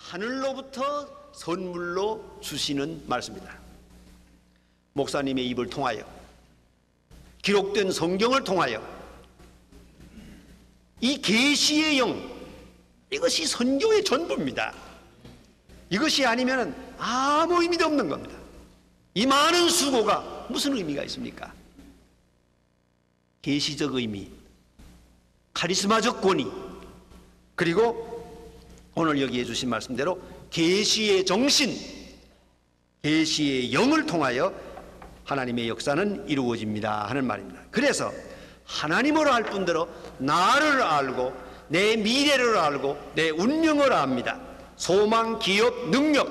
하늘로부터 선물로 주시는 말씀입니다. 목사님의 입을 통하여, 기록된 성경을 통하여 이 계시의 영, 이것이 선교의 전부입니다. 이것이 아니면 아무 의미도 없는 겁니다. 이 많은 수고가 무슨 의미가 있습니까? 계시적 의미, 카리스마적 권위, 그리고 오늘 여기에 주신 말씀대로 계시의 정신, 계시의 영을 통하여 하나님의 역사는 이루어집니다 하는 말입니다. 그래서 하나님을 알 뿐더러 나를 알고 내 미래를 알고 내 운명을 압니다. 소망, 기업, 능력,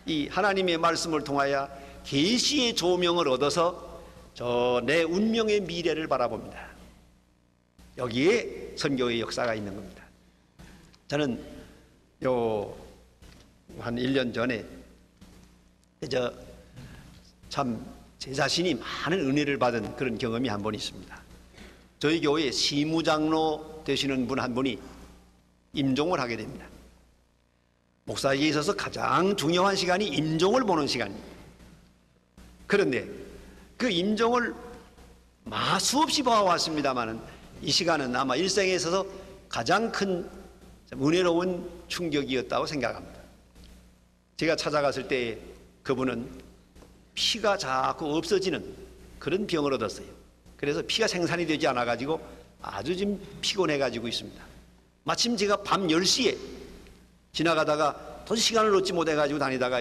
이 하나님의 말씀을 통하여 계시의 조명을 얻어서 저 내 운명의 미래를 바라봅니다. 여기에 선교의 역사가 있는 겁니다. 저는 한 1년 전에 참 제 자신이 많은 은혜를 받은 그런 경험이 한 번 있습니다. 저희 교회에 시무장로 되시는 분 한 분이 임종을 하게 됩니다. 목사에게 있어서 가장 중요한 시간이 임종을 보는 시간입니다. 그런데 그 임종을 수없이 봐왔습니다마는 이 시간은 아마 일생에 있어서 가장 큰 은혜로운 충격이었다고 생각합니다. 제가 찾아갔을 때 그분은 피가 자꾸 없어지는 그런 병을 얻었어요. 그래서 피가 생산이 되지 않아 가지고 아주 지금 피곤해 가지고 있습니다. 마침 제가 밤 10시에 지나가다가 도저히 시간을 얻지 못해 가지고 다니다가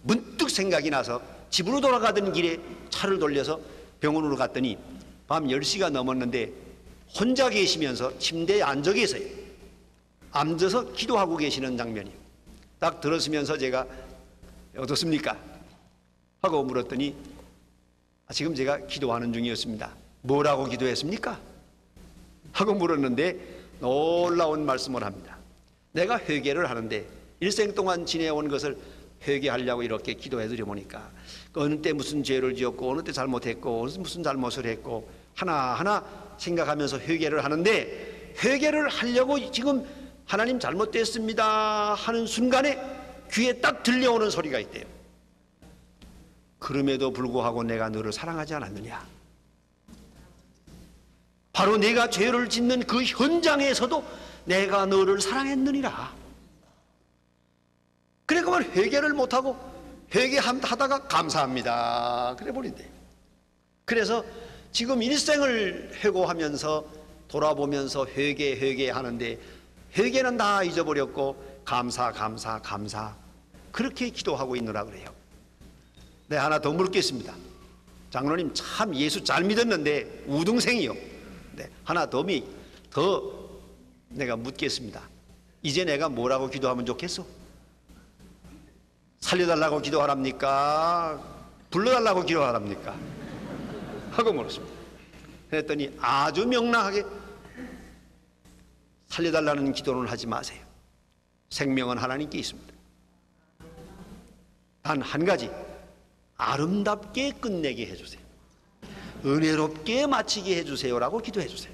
문득 생각이 나서 집으로 돌아가던 길에 차를 돌려서 병원으로 갔더니 밤 10시가 넘었는데 혼자 계시면서 침대에 앉아 계세요. 앉아서 기도하고 계시는 장면이에요. 딱 들었으면서 제가 어떻습니까? 하고 물었더니 지금 제가 기도하는 중이었습니다. 뭐라고 기도했습니까? 하고 물었는데 놀라운 말씀을 합니다. 내가 회개를 하는데 일생 동안 지내온 것을 회개하려고 이렇게 기도해 드려 보니까 어느 때 무슨 죄를 지었고 어느 때 잘못했고 무슨 잘못을 했고 하나하나 생각하면서 회개를 하는데 회개를 하려고 지금 하나님 잘못됐습니다 하는 순간에 귀에 딱 들려오는 소리가 있대요. 그럼에도 불구하고 내가 너를 사랑하지 않았느냐. 바로 내가 죄를 짓는 그 현장에서도 내가 너를 사랑했느니라. 그래 그만 회개를 못하고 회개하다가 감사합니다 그래 버린대. 그래서 지금 일생을 회고하면서 돌아보면서 회개하는데 회개는 다 잊어버렸고 감사 그렇게 기도하고 있느라 그래요. 네, 하나 더 묻겠습니다. 장로님 참 예수 잘 믿었는데 우등생이요. 네, 하나 더 내가 묻겠습니다. 이제 내가 뭐라고 기도하면 좋겠어? 살려달라고 기도하랍니까? 불러달라고 기도하랍니까? 하고 물었습니다. 그랬더니 아주 명랑하게 살려달라는 기도는 하지 마세요. 생명은 하나님께 있습니다. 단 한 가지, 아름답게 끝내게 해주세요. 은혜롭게 마치게 해주세요라고 기도해 주세요.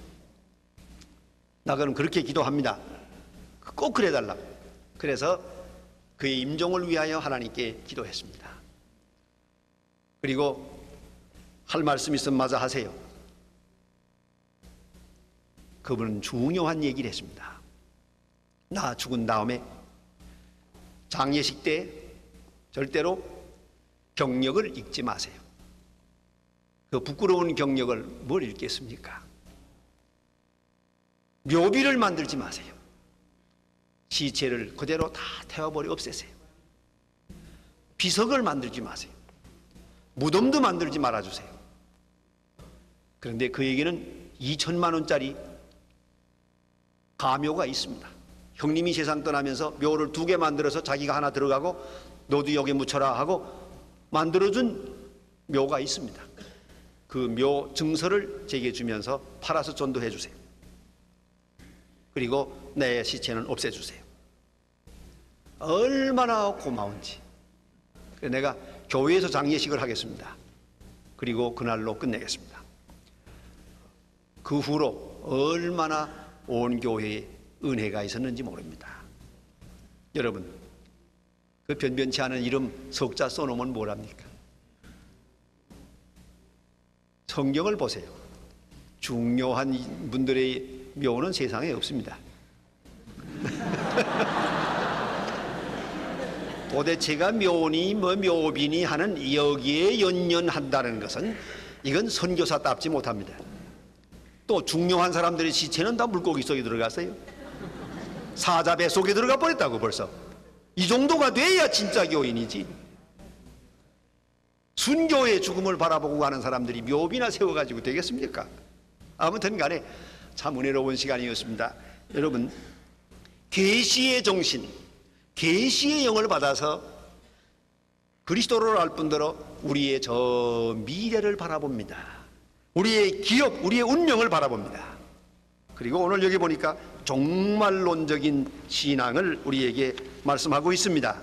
나 그럼 그렇게 기도합니다. 꼭 그래달라고. 그래서 그의 임종을 위하여 하나님께 기도했습니다. 그리고 할 말씀 있으면 마저 하세요. 그분은 중요한 얘기를 했습니다. 나 죽은 다음에 장례식 때 절대로 경력을 읽지 마세요. 그 부끄러운 경력을 뭘 읽겠습니까? 묘비를 만들지 마세요. 시체를 그대로 다 태워버려 없애세요. 비석을 만들지 마세요. 무덤도 만들지 말아주세요. 그런데 그에게는 2천만 원짜리 가묘가 있습니다. 형님이 세상 떠나면서 묘를 2개 만들어서 자기가 하나 들어가고 너도 여기 묻혀라 하고 만들어준 묘가 있습니다. 그 묘 증서를 제게 주면서 팔아서 전도해 주세요. 그리고 내 시체는 없애주세요. 얼마나 고마운지. 내가 교회에서 장례식을 하겠습니다. 그리고 그날로 끝내겠습니다. 그 후로 얼마나 온 교회에 은혜가 있었는지 모릅니다. 여러분, 그 변변치 않은 이름 석자 써놓으면 뭘 합니까? 성경을 보세요. 중요한 분들의 묘는 세상에 없습니다. 도대체가 묘니 뭐 묘비니 하는 여기에 연연한다는 것은 이건 선교사답지 못합니다. 또 중요한 사람들의 시체는 다 물고기 속에 들어갔어요. 사자 배 속에 들어가 버렸다고 벌써. 이 정도가 돼야 진짜 교인이지. 순교의 죽음을 바라보고 가는 사람들이 묘비나 세워가지고 되겠습니까? 아무튼 간에 참 은혜로운 시간이었습니다. 여러분, 계시의 정신, 계시의 영을 받아서 그리스도를 알 뿐더러 우리의 저 미래를 바라봅니다. 우리의 기업, 우리의 운명을 바라봅니다. 그리고 오늘 여기 보니까 종말론적인 신앙을 우리에게 말씀하고 있습니다.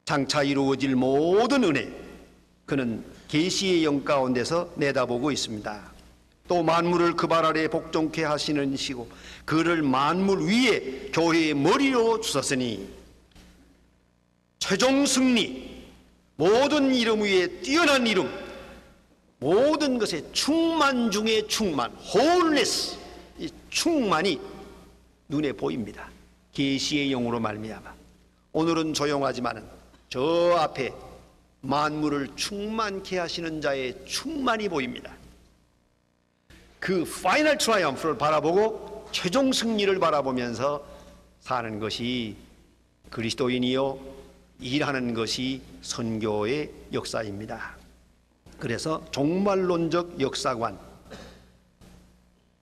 장차 이루어질 모든 은혜, 그는 계시의 영 가운데서 내다보고 있습니다. 또 만물을 그 발 아래 복종케 하시는 이시고 그를 만물 위에 교회의 머리로 주셨으니 최종 승리, 모든 이름 위에 뛰어난 이름, 모든 것의 충만 중에 충만, 홀리네스, 이 충만이 눈에 보입니다. 계시의 영으로 말미암아. 오늘은 조용하지만은 저 앞에 만물을 충만케 하시는 자의 충만이 보입니다. 그 파이널 트라이엄프를 바라보고 최종 승리를 바라보면서 사는 것이 그리스도인이요 일하는 것이 선교의 역사입니다. 그래서 종말론적 역사관,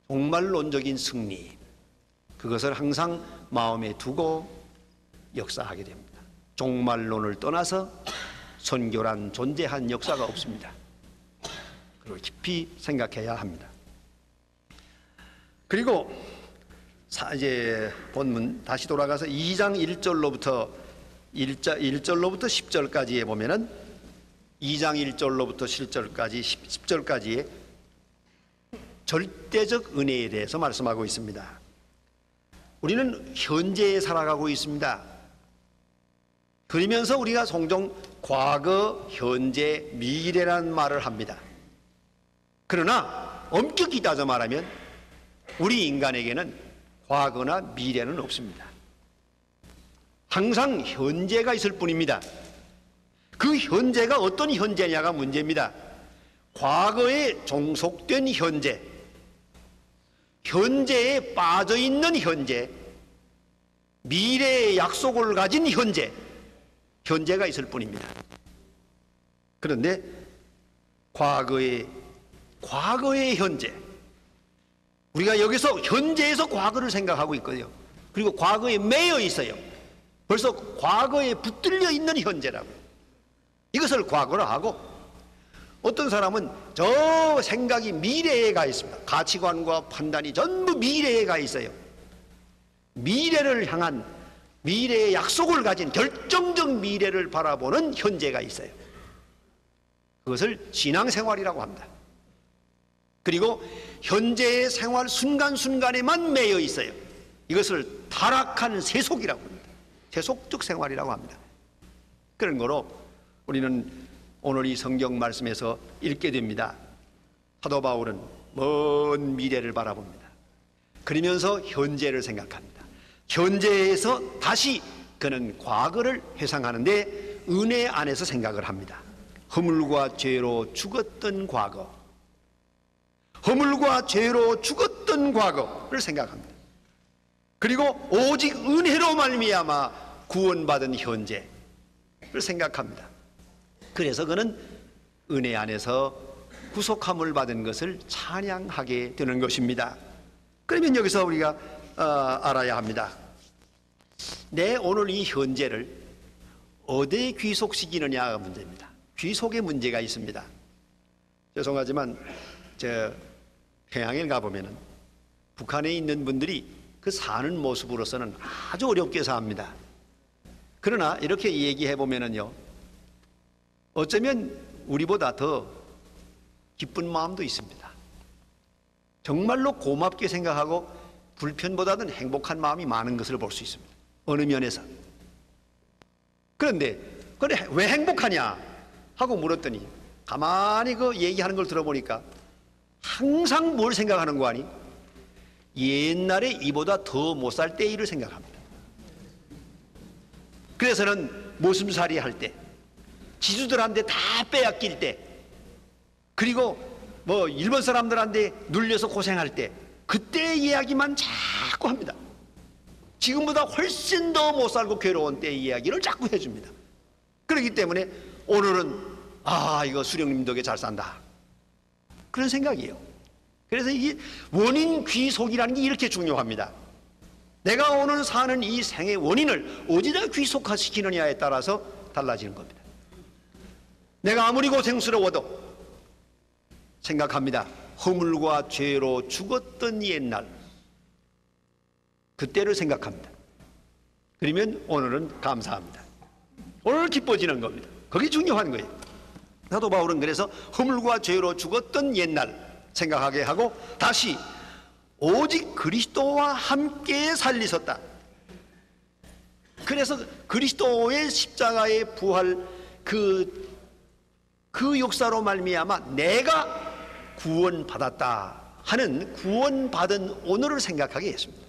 종말론적인 승리, 그것을 항상 마음에 두고 역사하게 됩니다. 종말론을 떠나서 선교란 존재한 역사가 없습니다. 그리고 깊이 생각해야 합니다. 그리고 이제 본문 다시 돌아가서 2장 1절로부터 10절까지에 보면은 2장 1절로부터 10절까지의 절대적 은혜에 대해서 말씀하고 있습니다. 우리는 현재에 살아가고 있습니다. 그러면서 우리가 종종 과거, 현재, 미래라는 말을 합니다. 그러나 엄격히 따져 말하면 우리 인간에게는 과거나 미래는 없습니다. 항상 현재가 있을 뿐입니다. 그 현재가 어떤 현재냐가 문제입니다. 과거에 종속된 현재, 현재에 빠져있는 현재, 미래의 약속을 가진 현재, 현재가 있을 뿐입니다. 그런데 과거의 현재, 우리가 여기서 현재에서 과거를 생각하고 있거든요. 그리고 과거에 매여 있어요. 벌써 과거에 붙들려 있는 현재라고요. 이것을 과거로 하고, 어떤 사람은 저 생각이 미래에 가 있습니다. 가치관과 판단이 전부 미래에 가 있어요. 미래를 향한, 미래의 약속을 가진 결정적 미래를 바라보는 현재가 있어요. 그것을 신앙생활이라고 합니다. 그리고 현재의 생활 순간순간에만 매여 있어요. 이것을 타락한 세속이라고 합니다. 세속적 생활이라고 합니다. 그런 거로 우리는 오늘 이 성경 말씀에서 읽게 됩니다. 사도 바울은 먼 미래를 바라봅니다. 그러면서 현재를 생각합니다. 현재에서 다시 그는 과거를 회상하는데 은혜 안에서 생각을 합니다. 허물과 죄로 죽었던 과거, 허물과 죄로 죽었던 과거를 생각합니다. 그리고 오직 은혜로 말미암아 구원받은 현재를 생각합니다. 그래서 그는 은혜 안에서 구속함을 받은 것을 찬양하게 되는 것입니다. 그러면 여기서 우리가 알아야 합니다. 내 오늘 이 현재를 어디에 귀속시키느냐가 문제입니다. 귀속에 문제가 있습니다. 죄송하지만 저 평양에 가보면은 북한에 있는 분들이 그 사는 모습으로서는 아주 어렵게 삽니다. 그러나 이렇게 얘기해 보면은요, 어쩌면 우리보다 더 기쁜 마음도 있습니다. 정말로 고맙게 생각하고 불편보다는 행복한 마음이 많은 것을 볼 수 있습니다. 어느 면에서. 그런데 그래 왜 행복하냐 하고 물었더니 가만히 그 얘기하는 걸 들어보니까 항상 뭘 생각하는 거 아니? 옛날에 이보다 더 못 살 때 일을 생각합니다. 그래서는 모슴살이 할 때, 지주들한테 다 빼앗길 때, 그리고 뭐 일본 사람들한테 눌려서 고생할 때, 그때 이야기만 자꾸 합니다. 지금보다 훨씬 더 못 살고 괴로운 때 이야기를 자꾸 해줍니다. 그렇기 때문에 오늘은 이거 수령님 덕에 잘 산다, 그런 생각이에요. 그래서 이게 원인 귀속이라는 게 이렇게 중요합니다. 내가 오늘 사는 이 생의 원인을 어디다 귀속화시키느냐에 따라서 달라지는 겁니다. 내가 아무리 고생스러워도 생각합니다. 허물과 죄로 죽었던 옛날, 그때를 생각합니다. 그러면 오늘은 감사합니다. 오늘 기뻐지는 겁니다. 그게 중요한 거예요. 사도 바울은 그래서 허물과 죄로 죽었던 옛날 생각하게 하고 다시 오직 그리스도와 함께 살리셨다. 그래서 그리스도의 십자가의 부활 그 역사로 말미암아 내가 구원받았다 하는 구원받은 오늘을 생각하게 했습니다.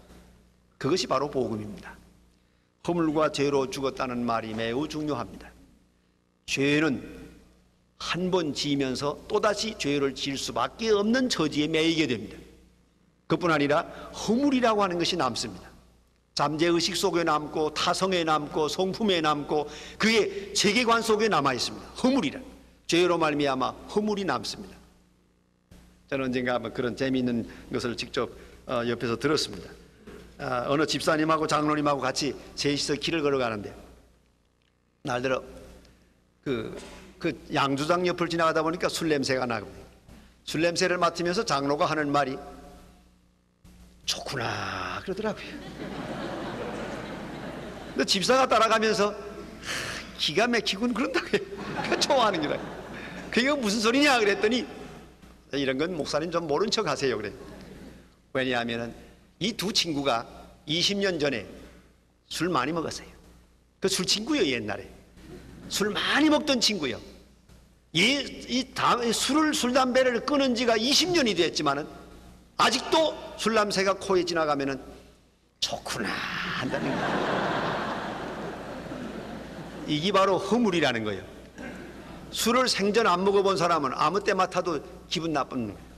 그것이 바로 복음입니다. 허물과 죄로 죽었다는 말이 매우 중요합니다. 죄는 한 번 지으면서 또다시 죄를 지을 수밖에 없는 처지에 매이게 됩니다. 그뿐 아니라 허물이라고 하는 것이 남습니다. 잠재의식 속에 남고 타성에 남고 성품에 남고 그의 세계관 속에 남아 있습니다. 허물이라, 죄로 말미암아 허물이 남습니다. 저는 언젠가 그런 재미있는 것을 직접 옆에서 들었습니다. 어느 집사님하고 장로님하고 같이 셋이서 길을 걸어가는데 날들어 그 양주장 옆을 지나가다 보니까 술 냄새가 나거든요. 술 냄새를 맡으면서 장로가 하는 말이 좋구나 그러더라고요. 근데 집사가 따라가면서 기가 막히군 그런다고요. 좋아하는 거라. 그게 무슨 소리냐 그랬더니 이런 건 목사님 좀 모른 척 하세요 그래. 왜냐하면 이 두 친구가 20년 전에 술 많이 먹었어요. 그 술 친구요. 옛날에 술 많이 먹던 친구요. 술 담배를 끊은 지가 20년이 됐지만은 아직도 술 냄새가 코에 지나가면은 좋구나 한다는 거예요. 이게 바로 허물이라는 거예요. 술을 생전 안 먹어본 사람은 아무 때 맡아도 기분 나쁜 거예요.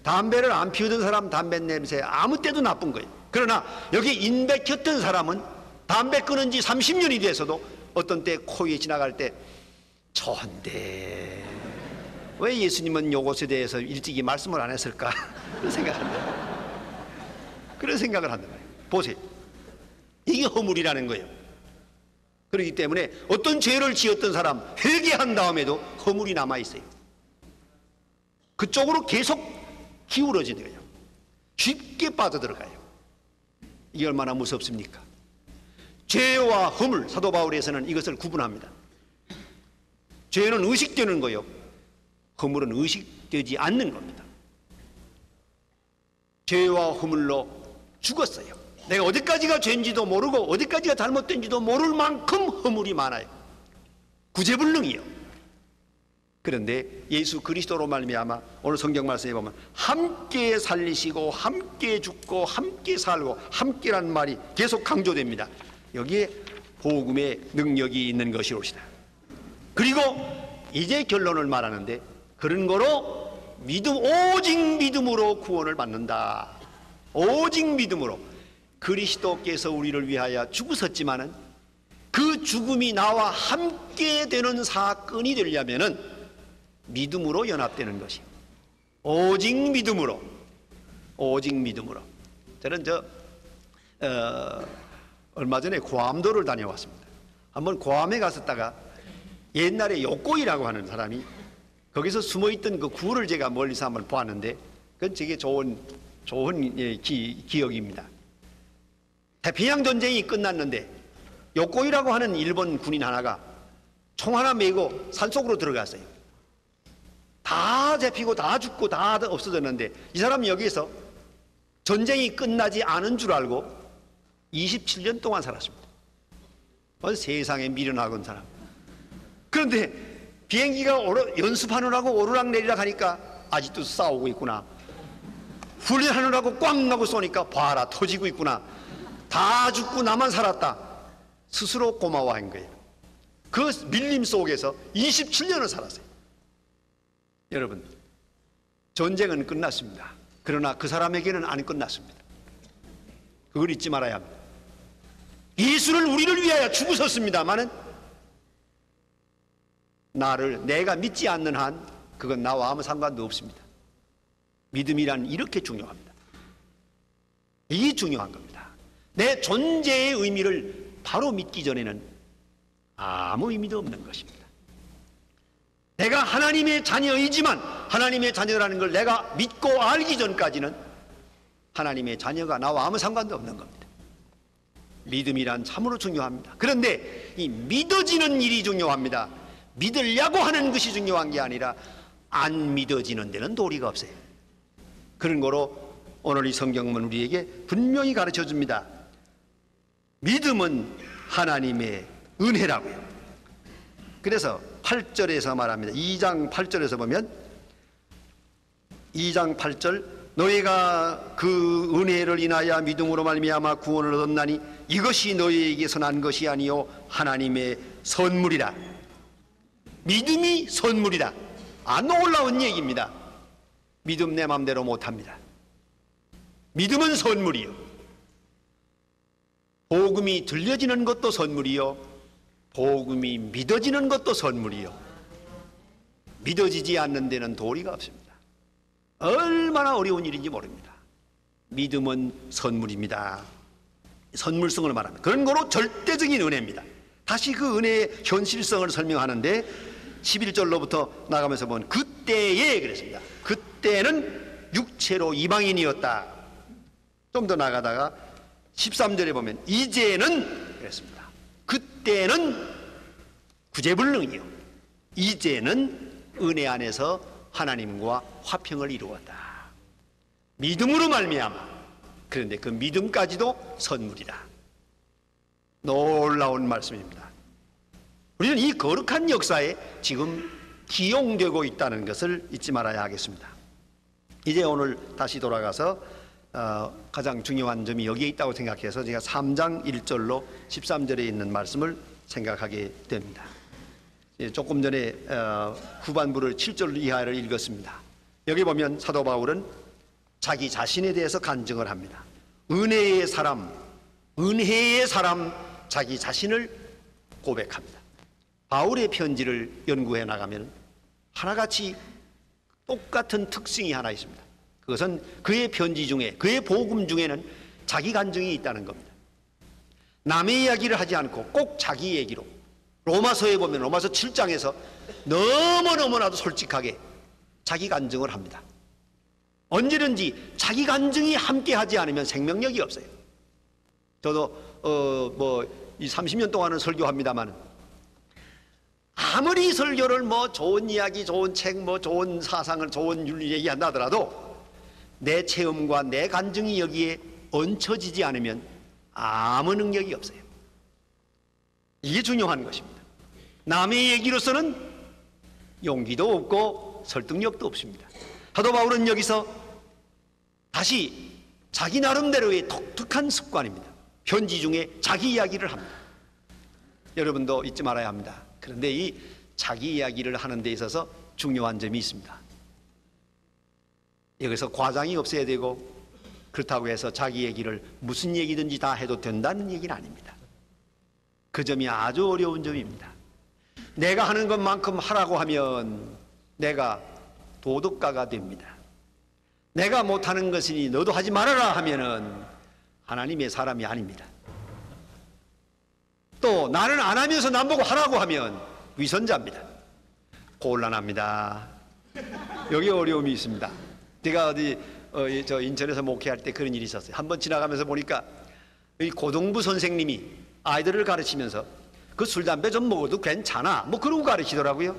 담배를 안 피우던 사람 담배 냄새 아무 때도 나쁜 거예요. 그러나 여기 인백혔던 사람은 담배 끊은 지 30년이 돼서도 어떤 때 코에 지나갈 때 좋은데 왜 예수님은 이것에 대해서 일찍이 말씀을 안 했을까 그런 생각을 한다. 보세요. 이게 허물이라는 거예요. 그렇기 때문에 어떤 죄를 지었던 사람 회개한 다음에도 허물이 남아있어요. 그쪽으로 계속 기울어지는 거예요. 쉽게 빠져들어가요. 이게 얼마나 무섭습니까? 죄와 허물, 사도 바울에서는 이것을 구분합니다. 죄는 의식되는 거요, 허물은 의식되지 않는 겁니다. 죄와 허물로 죽었어요. 내가 어디까지가 죄인지도 모르고 어디까지가 잘못된지도 모를 만큼 허물이 많아요. 구제불능이요. 그런데 예수 그리스도로 말미암아 오늘 성경 말씀에 보면 함께 살리시고 함께 죽고 함께 살고 함께라는 말이 계속 강조됩니다. 여기에 복음의 능력이 있는 것이옵시다. 그리고 이제 결론을 말하는데 그런 거로 오직 믿음으로 구원을 받는다. 오직 믿음으로 그리스도께서 우리를 위하여 죽으셨지만은 그 죽음이 나와 함께 되는 사건이 되려면은 믿음으로 연합되는 것이에요. 오직 믿음으로. 저는 얼마 전에 괌도를 다녀왔습니다. 한번 괌에 갔었다가 옛날에 요꼬이라고 하는 사람이 거기서 숨어있던 그 굴을 제가 멀리서 한번 보았는데 그건 되게 좋은 기억입니다. 태평양 전쟁이 끝났는데 요꼬이라고 하는 일본 군인 하나가 총 하나 메고 산속으로 들어갔어요. 다 잡히고 다 죽고 다 없어졌는데 이 사람이 여기에서 전쟁이 끝나지 않은 줄 알고 27년 동안 살았습니다. 세상에 미련하건 사람. 그런데 비행기가 연습하느라고 오르락내리락 하니까 아직도 싸우고 있구나. 훈련하느라고 꽝 나고 쏘니까 봐라 터지고 있구나. 다 죽고 나만 살았다. 스스로 고마워한 거예요. 그 밀림 속에서 27년을 살았어요. 여러분, 전쟁은 끝났습니다. 그러나 그 사람에게는 안 끝났습니다. 그걸 잊지 말아야 합니다. 예수를 우리를 위하여 죽으셨습니다마는 내가 믿지 않는 한 그건 나와 아무 상관도 없습니다. 믿음이란 이렇게 중요합니다. 이게 중요한 겁니다. 내 존재의 의미를 바로 믿기 전에는 아무 의미도 없는 것입니다. 내가 하나님의 자녀이지만 하나님의 자녀라는 걸 내가 믿고 알기 전까지는 하나님의 자녀가 나와 아무 상관도 없는 겁니다. 믿음이란 참으로 중요합니다. 그런데 이 믿어지는 일이 중요합니다. 믿으려고 하는 것이 중요한 게 아니라 안 믿어지는 데는 도리가 없어요. 그런 거로 오늘 이 성경은 우리에게 분명히 가르쳐 줍니다. 믿음은 하나님의 은혜라고요. 그래서 8절에서 말합니다. 2장 8절에서 보면 2장 8절 너희가 그 은혜를 인하여 믿음으로 말미암아 구원을 얻었나니 이것이 너희에게서 난 것이 아니요 하나님의 선물이라. 믿음이 선물이다. 안 놀라운 얘기입니다. 믿음 내 맘대로 못합니다. 믿음은 선물이요. 복음이 들려지는 것도 선물이요. 복음이 믿어지는 것도 선물이요. 믿어지지 않는 데는 도리가 없습니다. 얼마나 어려운 일인지 모릅니다. 믿음은 선물입니다. 선물성을 말합니다. 그런 거로 절대적인 은혜입니다. 다시 그 은혜의 현실성을 설명하는데 11절로부터 나가면서 보면 그때에 그랬습니다. 그때는 육체로 이방인이었다. 좀 더 나가다가 13절에 보면 이제는 그랬습니다. 그때는 구제불능이요. 이제는 은혜 안에서 하나님과 화평을 이루었다. 믿음으로 말미암아. 그런데 그 믿음까지도 선물이다. 놀라운 말씀입니다. 우리는 이 거룩한 역사에 지금 기용되고 있다는 것을 잊지 말아야 하겠습니다. 이제 오늘 다시 돌아가서 가장 중요한 점이 여기에 있다고 생각해서 제가 3장 1절로 13절에 있는 말씀을 생각하게 됩니다. 조금 전에 후반부를 7절 이하를 읽었습니다. 여기 보면 사도 바울은 자기 자신에 대해서 간증을 합니다. 은혜의 사람 자기 자신을 고백합니다. 바울의 편지를 연구해 나가면 하나같이 똑같은 특징이 하나 있습니다. 그것은 그의 편지 중에, 그의 복음 중에는 자기 간증이 있다는 겁니다. 남의 이야기를 하지 않고 꼭 자기 얘기로. 로마서에 보면 로마서 7장에서 너무너무나도 솔직하게 자기 간증을 합니다. 언제든지 자기 간증이 함께 하지 않으면 생명력이 없어요. 저도 이 30년 동안은 설교합니다만 아무리 설교를 좋은 이야기, 좋은 책, 좋은 사상을, 좋은 윤리 얘기한다 하더라도 내 체험과 내 간증이 여기에 얹혀지지 않으면 아무 능력이 없어요. 이게 중요한 것입니다. 남의 얘기로서는 용기도 없고 설득력도 없습니다. 사도 바울은 여기서 다시 자기 나름대로의 독특한 습관입니다. 편지 중에 자기 이야기를 합니다. 여러분도 잊지 말아야 합니다. 그런데 이 자기 이야기를 하는 데 있어서 중요한 점이 있습니다. 여기서 과장이 없어야 되고 그렇다고 해서 자기 얘기를 무슨 얘기든지 다 해도 된다는 얘기는 아닙니다. 그 점이 아주 어려운 점입니다. 내가 하는 것만큼 하라고 하면 내가 도덕가가 됩니다. 내가 못하는 것이니 너도 하지 말아라 하면은 하나님의 사람이 아닙니다. 또 나는 안 하면서 남보고 하라고 하면 위선자입니다. 곤란합니다. 여기 어려움이 있습니다. 제가 저 인천에서 목회할 때 그런 일이 있었어요. 한번 지나가면서 보니까 이 고등부 선생님이 아이들을 가르치면서 그 술, 담배 좀 먹어도 괜찮아 그러고 가르치더라고요.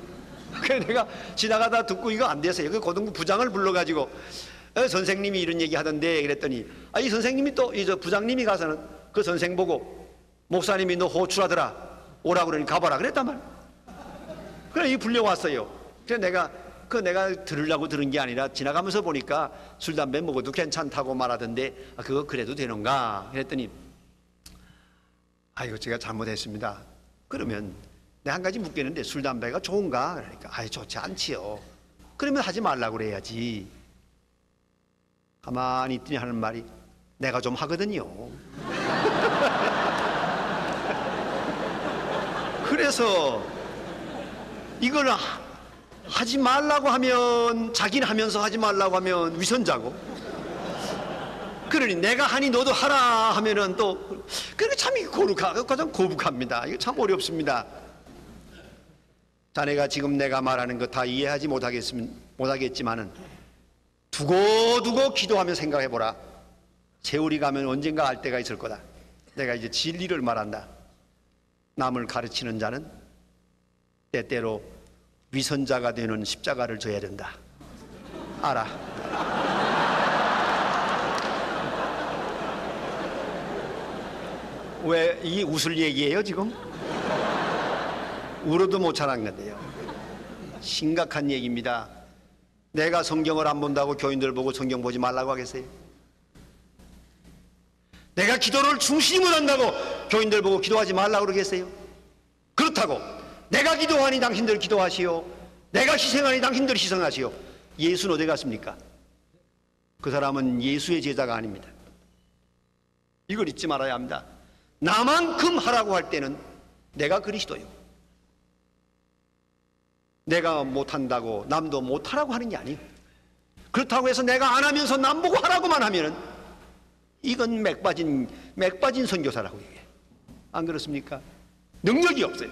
그래서 내가 지나가다 듣고 이거 안 돼서요. 그 고등부 부장을 불러가지고 선생님이 이런 얘기 하던데 그랬더니 이 선생님이 또 이 저 부장님이 가서는 그 선생 보고 목사님이 너 호출하더라 오라고 그러니 가봐라 그랬단 말이야. 그래 이 불려왔어요. 그래서 내가 들으려고 들은 게 아니라 지나가면서 보니까 술 담배 먹어도 괜찮다고 말하던데 그거 그래도 되는가 그랬더니 이거 제가 잘못했습니다. 그러면 내가 한 가지 묻겠는데 술 담배가 좋은가? 그러니까 좋지 않지요. 그러면 하지 말라고 그래야지. 가만히 있더니 하는 말이 내가 좀 하거든요. 그래서 이걸 하지 말라고 하면 자기는 하면서 하지 말라고 하면 위선자고, 그러니 내가 하니 너도 하라 하면은 또 그게 참 가장 거북합니다. 이거 참 어렵습니다. 자네가 지금 내가 말하는 거 다 이해하지 못하겠지만은 두고두고 기도하며 생각해보라. 세월이 가면 언젠가 알 때가 있을 거다. 내가 이제 진리를 말한다. 남을 가르치는 자는 때때로 위선자가 되는 십자가를 져야 된다. 알아. 왜 이 웃을 얘기예요 지금? 울어도 못 참는 건데요. 심각한 얘기입니다. 내가 성경을 안 본다고 교인들 보고 성경 보지 말라고 하겠어요? 내가 기도를 충실히 못한다고 교인들 보고 기도하지 말라고 그러겠어요? 그렇다고 내가 기도하니 당신들 기도하시오, 내가 희생하니 당신들 희생하시오. 예수는 어디 갔습니까? 그 사람은 예수의 제자가 아닙니다. 이걸 잊지 말아야 합니다. 나만큼 하라고 할 때는 내가 그리스도요. 내가 못한다고 남도 못하라고 하는 게 아니에요. 그렇다고 해서 내가 안 하면서 남 보고 하라고만 하면은 이건 맥빠진 선교사라고 얘기해요. 안 그렇습니까? 능력이 없어요.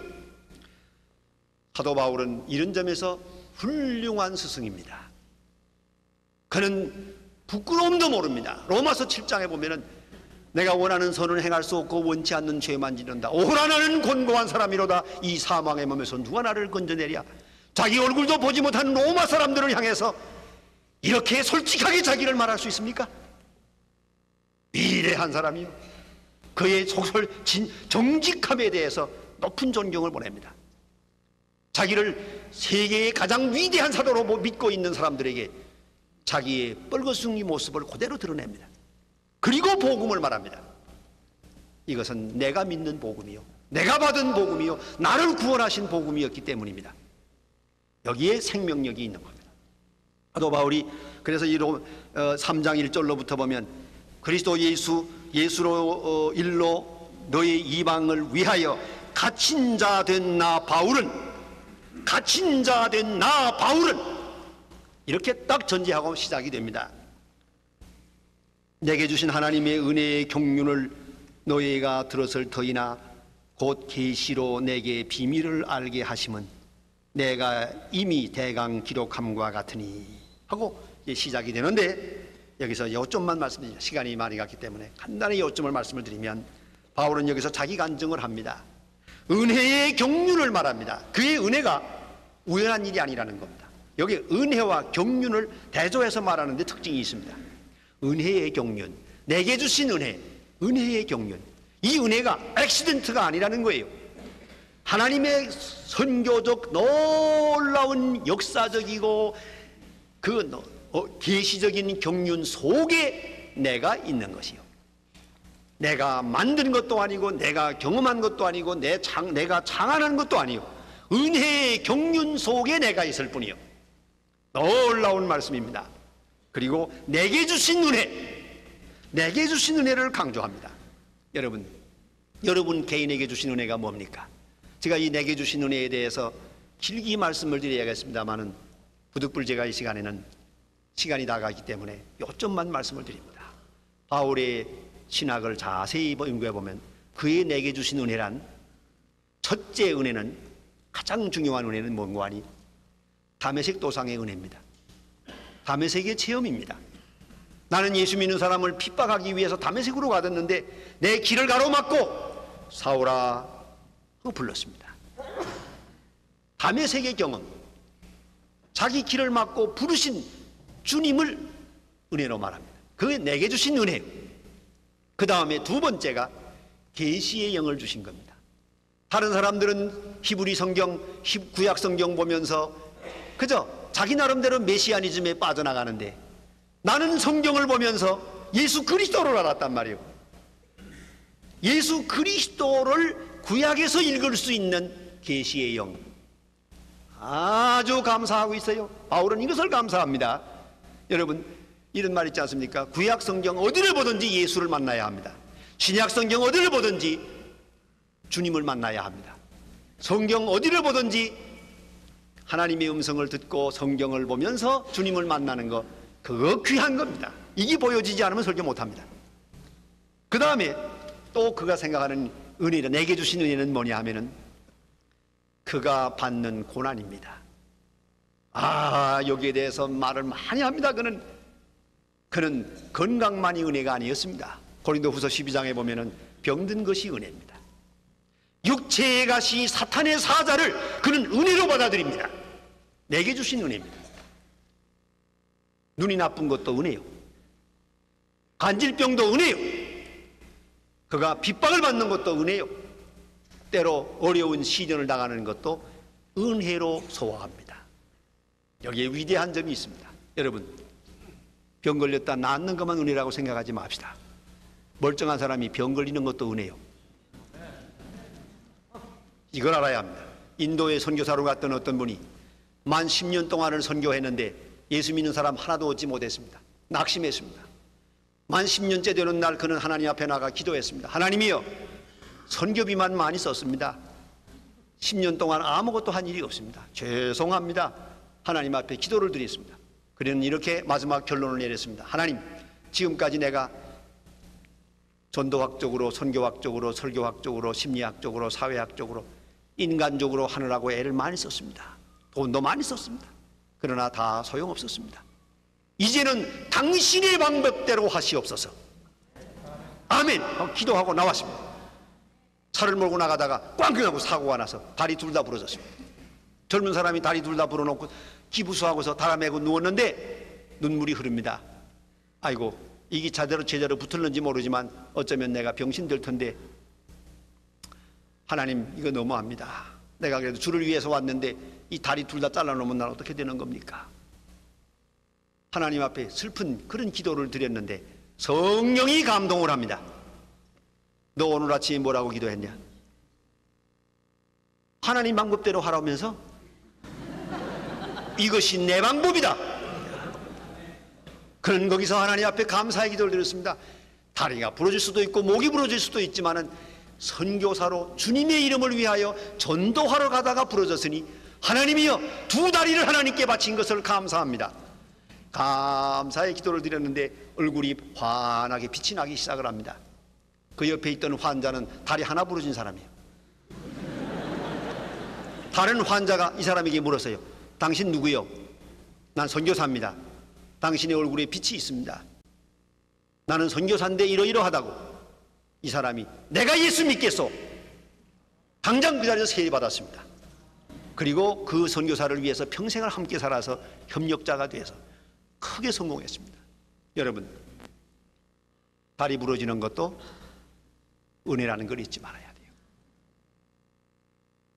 사도 바울은 이런 점에서 훌륭한 스승입니다. 그는 부끄러움도 모릅니다. 로마서 7장에 보면은 내가 원하는 선은 행할 수 없고 원치 않는 죄만 지른다. 오호라 나는 곤고한 사람이로다. 이 사망의 몸에서 누가 나를 건져내랴. 자기 얼굴도 보지 못한 로마 사람들을 향해서 이렇게 솔직하게 자기를 말할 수 있습니까? 위대한 사람이요. 그의 정직함에 대해서 높은 존경을 보냅니다. 자기를 세계의 가장 위대한 사도로 믿고 있는 사람들에게 자기의 뻘거숭이 모습을 그대로 드러냅니다. 그리고 복음을 말합니다. 이것은 내가 믿는 복음이요, 내가 받은 복음이요, 나를 구원하신 복음이었기 때문입니다. 여기에 생명력이 있는 겁니다. 사도 바울이 그래서 3장 1절로부터 보면 그리스도 예수로 일로 너의 이방을 위하여 갇힌 자 된 나 바울은 이렇게 딱 전제하고 시작이 됩니다. 내게 주신 하나님의 은혜의 경륜을 너희가 들었을 터이나 곧 계시로 내게 비밀을 알게 하심은 내가 이미 대강 기록함과 같으니 하고 시작이 되는데, 여기서 요점만 말씀드립니다. 시간이 많이 갔기 때문에 간단히 요점을 말씀을 드리면, 바울은 여기서 자기 간증을 합니다. 은혜의 경륜을 말합니다. 그의 은혜가 우연한 일이 아니라는 겁니다. 여기 은혜와 경륜을 대조해서 말하는 데 특징이 있습니다. 은혜의 경륜, 내게 주신 은혜, 은혜의 경륜. 이 은혜가 액시던트가 아니라는 거예요. 하나님의 선교적 놀라운 역사적이고 계시적인 경륜 속에 내가 있는 것이요. 내가 만든 것도 아니고 내가 경험한 것도 아니고 내가 장안한 것도 아니요. 은혜의 경륜 속에 내가 있을 뿐이요. 놀라운 말씀입니다. 그리고 내게 주신 은혜를 강조합니다. 여러분 개인에게 주신 은혜가 뭡니까? 제가 이 내게 주신 은혜에 대해서 길게 말씀을 드려야겠습니다만은 부득불 이 시간에는 시간이 나가기 때문에 요점만 말씀을 드립니다. 바울의 신학을 자세히 연구해 보면 그의 내게 주신 은혜란, 첫째 은혜는, 가장 중요한 은혜는 뭔가 하니 다메섹 도상의 은혜입니다. 다메섹의 체험입니다. 나는 예수 믿는 사람을 핍박하기 위해서 다메섹으로 가뒀는데 내 길을 가로막고 사울아 하고 불렀습니다. 다메섹의 경험, 자기 길을 막고 부르신 주님을 은혜로 말합니다. 그게 내게 주신 은혜예요. 그 다음에 두 번째가 계시의 영을 주신 겁니다. 다른 사람들은 히브리 성경, 구약 성경 보면서 그저 자기 나름대로 메시아니즘에 빠져나가는데 나는 성경을 보면서 예수 그리스도를 알았단 말이에요. 예수 그리스도를 구약에서 읽을 수 있는 계시의 영, 아주 감사하고 있어요. 바울은 이것을 감사합니다. 여러분, 이런 말 있지 않습니까? 구약 성경 어디를 보든지 예수를 만나야 합니다. 신약 성경 어디를 보든지 주님을 만나야 합니다. 성경 어디를 보든지 하나님의 음성을 듣고 성경을 보면서 주님을 만나는 거, 그거 귀한 겁니다. 이게 보여지지 않으면 설교 못합니다. 그 다음에 또 그가 생각하는 은혜는, 내게 주신 은혜는 뭐냐 하면은 그가 받는 고난입니다. 여기에 대해서 말을 많이 합니다. 그는 건강만이 은혜가 아니었습니다. 고린도후서 12장에 보면은 병든 것이 은혜입니다. 육체의 가시 사탄의 사자를 그는 은혜로 받아들입니다. 내게 주신 은혜입니다. 눈이 나쁜 것도 은혜요. 간질병도 은혜요. 그가 핍박을 받는 것도 은혜요. 때로 어려운 시련을 당하는 것도 은혜로 소화합니다. 여기에 위대한 점이 있습니다. 여러분, 병 걸렸다 낫는 것만 은혜라고 생각하지 맙시다. 멀쩡한 사람이 병 걸리는 것도 은혜요. 이걸 알아야 합니다. 인도에 선교사로 갔던 어떤 분이 만 10년 동안을 선교했는데 예수 믿는 사람 하나도 얻지 못했습니다. 낙심했습니다. 만 10년째 되는 날 그는 하나님 앞에 나가 기도했습니다. 하나님이여, 선교비만 많이 썼습니다. 10년 동안 아무것도 한 일이 없습니다. 죄송합니다. 하나님 앞에 기도를 드렸습니다. 그는 이렇게 마지막 결론을 내렸습니다. 하나님, 지금까지 내가 전도학적으로, 선교학적으로, 설교학적으로, 심리학적으로, 사회학적으로, 인간적으로 하느라고 애를 많이 썼습니다. 돈도 많이 썼습니다. 그러나 다 소용없었습니다. 이제는 당신의 방법대로 하시옵소서. 아멘. 기도하고 나왔습니다. 차를 몰고 나가다가 꽝꽝하고 사고가 나서 다리 둘 다 부러졌습니다. 젊은 사람이 다리 둘 다 부러놓고 기부수하고서 달아매고 누웠는데 눈물이 흐릅니다. 아이고, 이게 제대로 붙었는지 모르지만 어쩌면 내가 병신 될 텐데 하나님, 이거 너무합니다. 내가 그래도 주를 위해서 왔는데 이 다리 둘 다 잘라놓으면 난 어떻게 되는 겁니까? 하나님 앞에 슬픈 그런 기도를 드렸는데 성령이 감동을 합니다. 너 오늘 아침에 뭐라고 기도했냐? 하나님 방법대로 하라면서? 이것이 내 방법이다. 그는 거기서 하나님 앞에 감사의 기도를 드렸습니다. 다리가 부러질 수도 있고 목이 부러질 수도 있지만은 선교사로 주님의 이름을 위하여 전도하러 가다가 부러졌으니 하나님이여, 두 다리를 하나님께 바친 것을 감사합니다. 감사의 기도를 드렸는데 얼굴이 환하게 빛이 나기 시작을 합니다. 그 옆에 있던 환자는 다리 하나 부러진 사람이에요. 다른 환자가 이 사람에게 물었어요. 당신 누구요? 난 선교사입니다. 당신의 얼굴에 빛이 있습니다. 나는 선교사인데 이러이러하다고. 이 사람이 내가 예수 믿겠소. 당장 그 자리에서 세례받았습니다. 그리고 그 선교사를 위해서 평생을 함께 살아서 협력자가 돼서 크게 성공했습니다. 여러분, 다리 부러지는 것도 은혜라는 걸 잊지 말아야 돼요.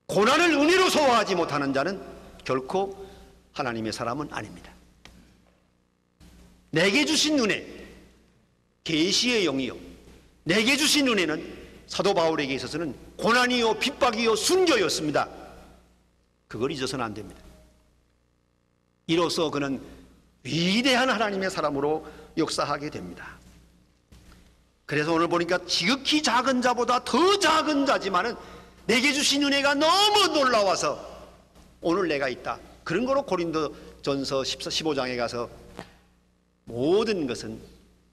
고난을 은혜로 소화하지 못하는 자는 결코 하나님의 사람은 아닙니다. 내게 주신 은혜, 계시의 영이요, 내게 주신 은혜는 사도 바울에게 있어서는 고난이요, 핍박이요, 순교였습니다. 그걸 잊어서는 안 됩니다. 이로써 그는 위대한 하나님의 사람으로 역사하게 됩니다. 그래서 오늘 보니까 지극히 작은 자보다 더 작은 자지만은 내게 주신 은혜가 너무 놀라워서 오늘 내가 있다. 그런 거로 고린도전서 15장에 가서 모든 것은,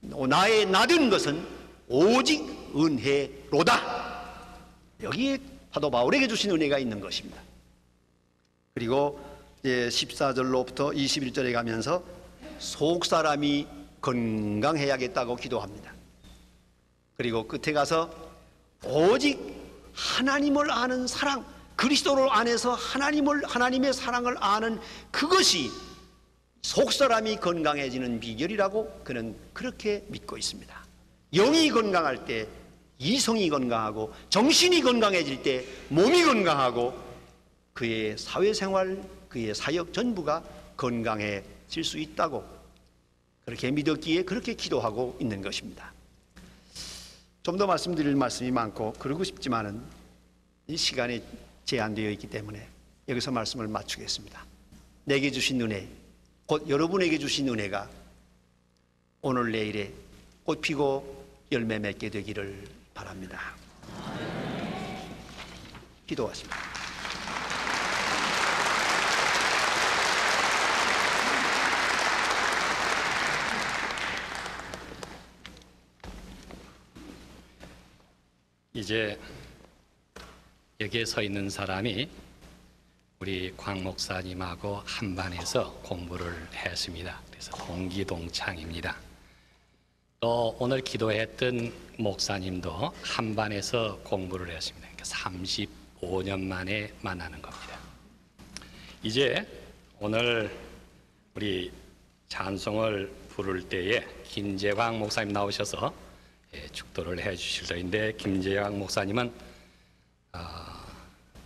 나의 나된 것은 오직 은혜로다. 여기에 사도 바울에게 주신 은혜가 있는 것입니다. 그리고 14절로부터 21절에 가면서 속사람이 건강해야겠다고 기도합니다. 그리고 끝에 가서 오직 하나님을 아는 사랑, 그리스도 안에서 하나님의 사랑을 아는 그것이 속사람이 건강해지는 비결이라고 그는 그렇게 믿고 있습니다. 영이 건강할 때 이성이 건강하고 정신이 건강해질 때 몸이 건강하고 그의 사회생활, 그의 사역 전부가 건강해질 수 있다고 그렇게 믿었기에 그렇게 기도하고 있는 것입니다. 좀 더 말씀드릴 말씀이 많고 그러고 싶지만은 이 시간이 제한되어 있기 때문에 여기서 말씀을 마치겠습니다. 내게 주신 은혜, 곧 여러분에게 주신 은혜가 오늘 내일에 꽃 피고 열매 맺게 되기를 바랍니다. 기도하십니다. 이제 여기에 서 있는 사람이 우리 광 목사님하고 한 반에서 공부를 했습니다. 그래서 동기동창입니다. 또 오늘 기도했던 목사님도 한 반에서 공부를 했습니다. 그러니까 35년 만에 만나는 겁니다. 이제 오늘 우리 찬송을 부를 때에 김재광 목사님 나오셔서 축도를 해 주실 터인데, 김재광 목사님은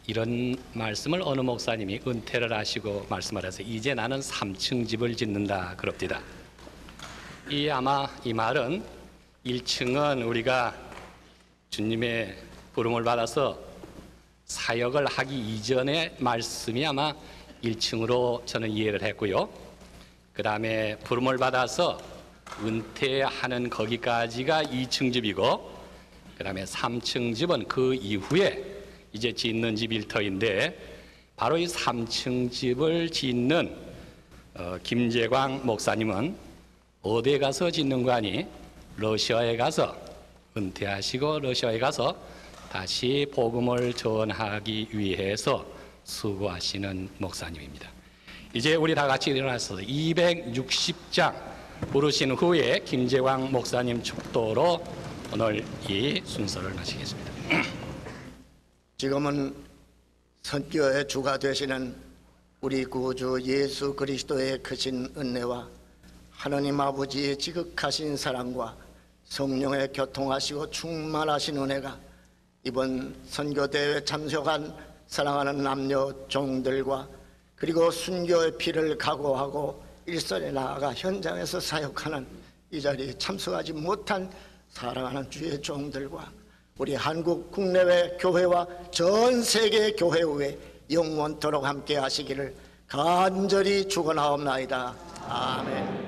이런 말씀을 어느 목사님이 은퇴를 하시고 말씀을 해서 이제 나는 3층 집을 짓는다 그럽니다. 아마 이 말은 1층은 우리가 주님의 부름을 받아서 사역을 하기 이전의 말씀이 아마 1층으로 저는 이해를 했고요. 그 다음에 부름을 받아서 은퇴하는 거기까지가 2층 집이고, 그 다음에 3층 집은 그 이후에 이제 짓는 집일 터인데, 바로 이 3층 집을 짓는 김재광 목사님은 어디에 가서 짓는 거 아니? 러시아에 가서 은퇴하시고 러시아에 가서 다시 복음을 전하기 위해서 수고하시는 목사님입니다. 이제 우리 다 같이 일어나서 260장 부르신 후에 김재광 목사님 축도로 오늘 이 순서를 마치겠습니다. 지금은 선교의 주가 되시는 우리 구주 예수 그리스도의 크신 은혜와 하나님 아버지의 지극하신 사랑과 성령의 교통하시고 충만하신 은혜가 이번 선교대회에 참석한 사랑하는 남녀 종들과 그리고 순교의 피를 각오하고 일선에 나아가 현장에서 사역하는 이 자리에 참석하지 못한 사랑하는 주의 종들과 우리 한국 국내외 교회와 전 세계 교회 위에 영원토록 함께 하시기를 간절히 축원하옵나이다. 아멘.